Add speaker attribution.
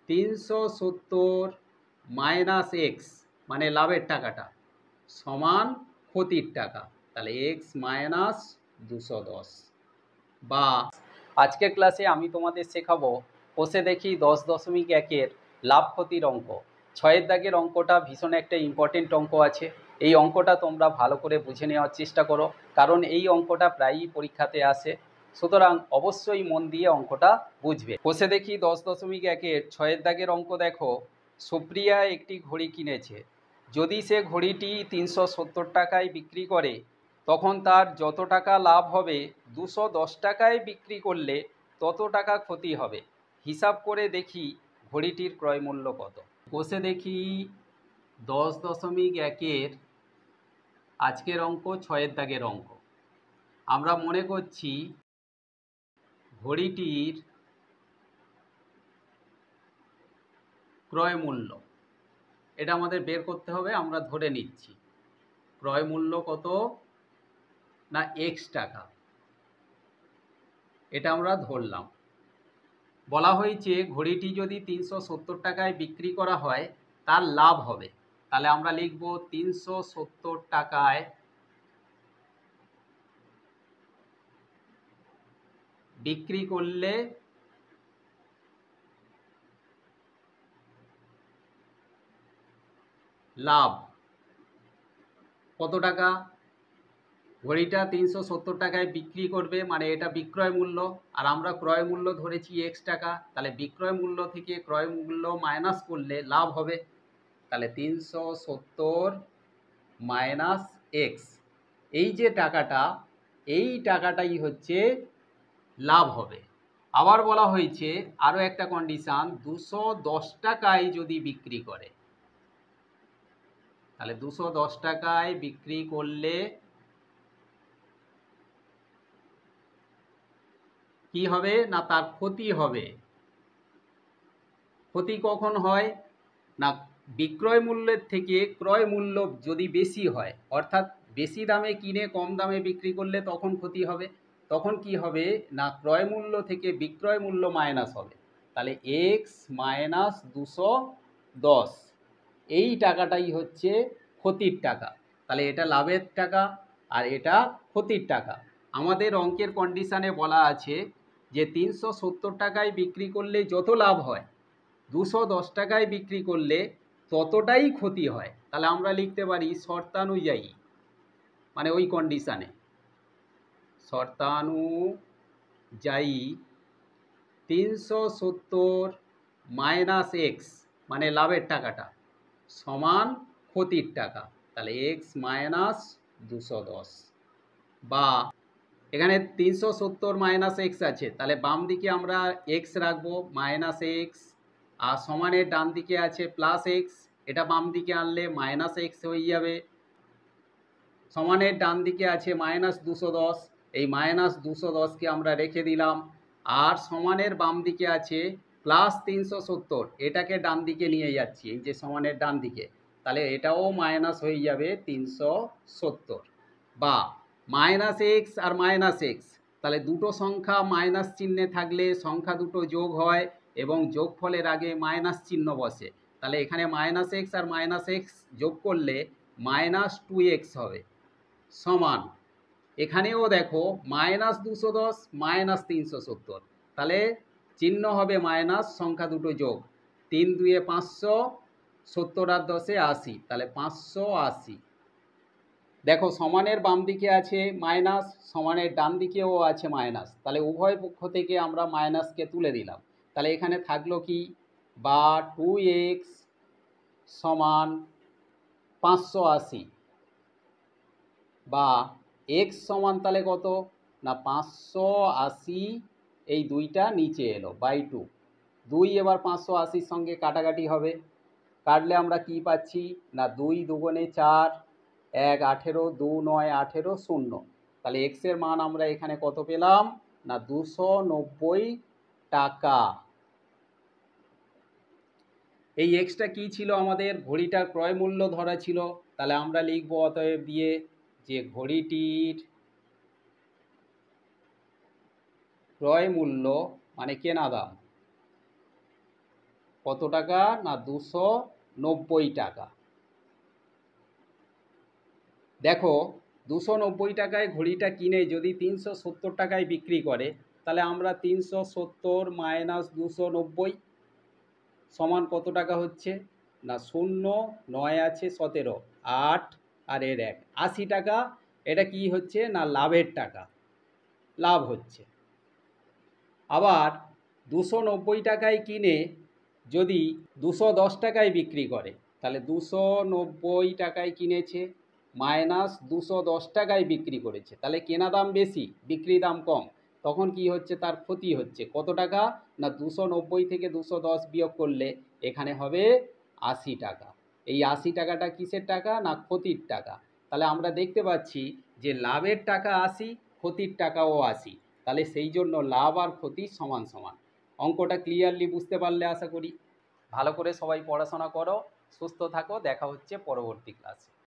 Speaker 1: 370 minus x মানে লাভের টাকাটা সমান ক্ষতির টাকা, তাহলে এক্স মাইনাস 210। বা আজকের ক্লাসে আমি তোমাদের শেখাবো কষে দেখি 10.1-এর লাভ ক্ষতির অঙ্ক। 6-এর দাগের অঙ্কটা ভীষণ একটা ইম্পর্টেন্ট অঙ্ক আছে। এই অঙ্কটা তোমরা ভালো করে বুঝে নেওয়ার চেষ্টা করো, কারণ এই অঙ্কটা প্রায়ই পরীক্ষাতে আসে, সুতরাং অবশ্যই মন দিয়ে অঙ্কটা বুঝবে। কষে দেখি 10.1-এর 6-এর দাগের অঙ্ক দেখো। সুপ্রিয়া একটি ঘড়ি কিনেছে। যদি সে ঘড়িটি 370 টাকায় বিক্রি করে তখন তার যত টাকা লাভ হবে 210 টাকায় বিক্রি করলে তত টাকা ক্ষতি হবে। হিসাব করে দেখি ঘড়িটির ক্রয় মূল্য কত। কষে দেখি 10.1-এর আজকের অঙ্ক 6-এর দাগের অঙ্ক। আমরা মনে করছি ঘড়িটির ক্রয় মূল্য, এটা আমাদের বের করতে হবে। আমরা ধরে নিচ্ছি ক্রয় মূল্য কত না এক্স টাকা, এটা আমরা ধরলাম। বলা হয়েছে ঘড়িটি যদি 370 টাকায় বিক্রি করা হয় তার লাভ হবে, তাহলে আমরা লিখব 370 টাকায় বিক্রি করলে লাভ কত টাকা। ঘড়িটা 370 টাকায় বিক্রি করবে মানে এটা বিক্রয় মূল্য, আর আমরা ক্রয় মূল্য ধরেছি এক্স টাকা, তাহলে বিক্রয় মূল্য থেকে ক্রয় মূল্য মাইনাস করলে লাভ হবে। তাহলে 370 মাইনাস এক্স, এই যে টাকাটা, এই টাকাটাই হচ্ছে লাভ হবে। আবার বলা হয়েছে আরও একটা কন্ডিশান, 210 টাকায় যদি বিক্রি করে, তাহলে 210 টাকায় বিক্রি করলে কি হবে না তার ক্ষতি হবে। ক্ষতি কখন হয় না বিক্রয় মূল্যের থেকে ক্রয় মূল্য যদি বেশি হয়, অর্থাৎ বেশি দামে কিনে কম দামে বিক্রি করলে তখন ক্ষতি হবে। তখন কি হবে না ক্রয় মূল্য থেকে বিক্রয় মূল্য মাইনাস হবে, তাহলে এক্স মাইনাস 210, এই টাকাটাই হচ্ছে ক্ষতির টাকা। তাহলে এটা লাভের টাকা আর এটা ক্ষতির টাকা। আমাদের অঙ্কের কন্ডিশানে বলা আছে যে 370 টাকায় বিক্রি করলে যত লাভ হয় 210 টাকায় বিক্রি করলে ততটাই ক্ষতি হয়। তাহলে আমরা লিখতে পারি শর্তানুযায়ী, মানে ওই কন্ডিশানে শর্তানুযায়ী 370 মাইনাস এক্স মানে লাভের টাকাটা সমান ক্ষতির টাকা, তাহলে এক্স মাইনাস 210। বা এখানে 370 মাইনাস এক্স আছে, তাহলে বাম দিকে আমরা এক্স রাখবো মাইনাস এক্স, আর সমানের ডান দিকে আছে প্লাস এক্স, এটা বাম দিকে আনলে মাইনাস এক্স হয়ে যাবে। সমানের ডান দিকে আছে মাইনাস 210, এই মাইনাস 210কে আমরা রেখে দিলাম। আর সমানের বাম দিকে আছে প্লাস 370, এটাকে ডান দিকে নিয়ে যাচ্ছি, এই যে সমানের ডান দিকে, তাহলে এটাও মাইনাস হয়ে যাবে 370। বা মাইনাস এক্স আর মাইনাস এক্স, তাহলে দুটো সংখ্যা মাইনাস চিহ্নে থাকলে সংখ্যা দুটো যোগ হয় এবং যোগফলের আগে মাইনাস চিহ্ন বসে, তাহলে এখানে মাইনাস এক্স আর মাইনাস এক্স যোগ করলে মাইনাস 2x হবে সমান, এখানেও দেখো মাইনাস 210 মাইনাস 370, তাহলে চিহ্ন হবে মাইনাস, সংখ্যা দুটো যোগ, 3 2 500, 70 আর 10 80, তাহলে 580। দেখো সমানের বাম দিকে আছে মাইনাস, সমানের ডান দিকেও আছে মাইনাস, তাহলে উভয় পক্ষ থেকে আমরা মাইনাসকে তুলে দিলাম। তাহলে এখানে থাকলো কি বা 2x সমান 580, বা এক্স সমান তাহলে কত না 580, এই দুইটা নিচে এলো বাই 2, 2 এবার 580-র সঙ্গে কাটাকাটি হবে, কাটলে আমরা কি পাচ্ছি না 2 দুগুণে 4, 1 18, 2 9 18, 0, তাহলে এক্সের মান আমরা এখানে কত পেলাম না 290 টাকা। এই এক্সটা কি ছিল আমাদের ঘড়িটার ক্রয় মূল্য ধরা ছিল, তাহলে আমরা লিখব অতএব দিয়ে যে ঘড়িটির ক্রয় মূল্য মানে কেনা দাম কত টাকা? না 290 টাকা। দেখো 290 টাকায় ঘড়িটা কিনে যদি 370 টাকায় বিক্রি করে, তাহলে আমরা 370 মাইনাস 290 সমান কত টাকা হচ্ছে? না 0, 9 আছে 17, 8 আর এর 1, 80 টাকা। এটা কি হচ্ছে? না লাভের টাকা, লাভ হচ্ছে। আবার 290 টাকায় কিনে যদি 210 টাকায় বিক্রি করে, তাহলে 290 টাকায় কিনেছে মাইনাস 210 টাকায় বিক্রি করেছে, তাহলে কেনা দাম বেশি, বিক্রি দাম কম। তখন কি হচ্ছে? তার ক্ষতি হচ্ছে। কত টাকা? না 290 থেকে 210 বিয়োগ করলে এখানে হবে 80 টাকা। এই 80 টাকাটা কিসের টাকা? না ক্ষতির টাকা। তাহলে আমরা দেখতে পাচ্ছি যে লাভের টাকা 80, ক্ষতির টাকাও 80। তাহলে সেই জন্য লাভ আর ক্ষতি সমান সমান। অঙ্কটা ক্লিয়ারলি বুঝতে পারলে আশা করি। ভালো করে সবাই পড়াশোনা করো, সুস্থ থাকো, দেখা হচ্ছে পরবর্তী ক্লাসে।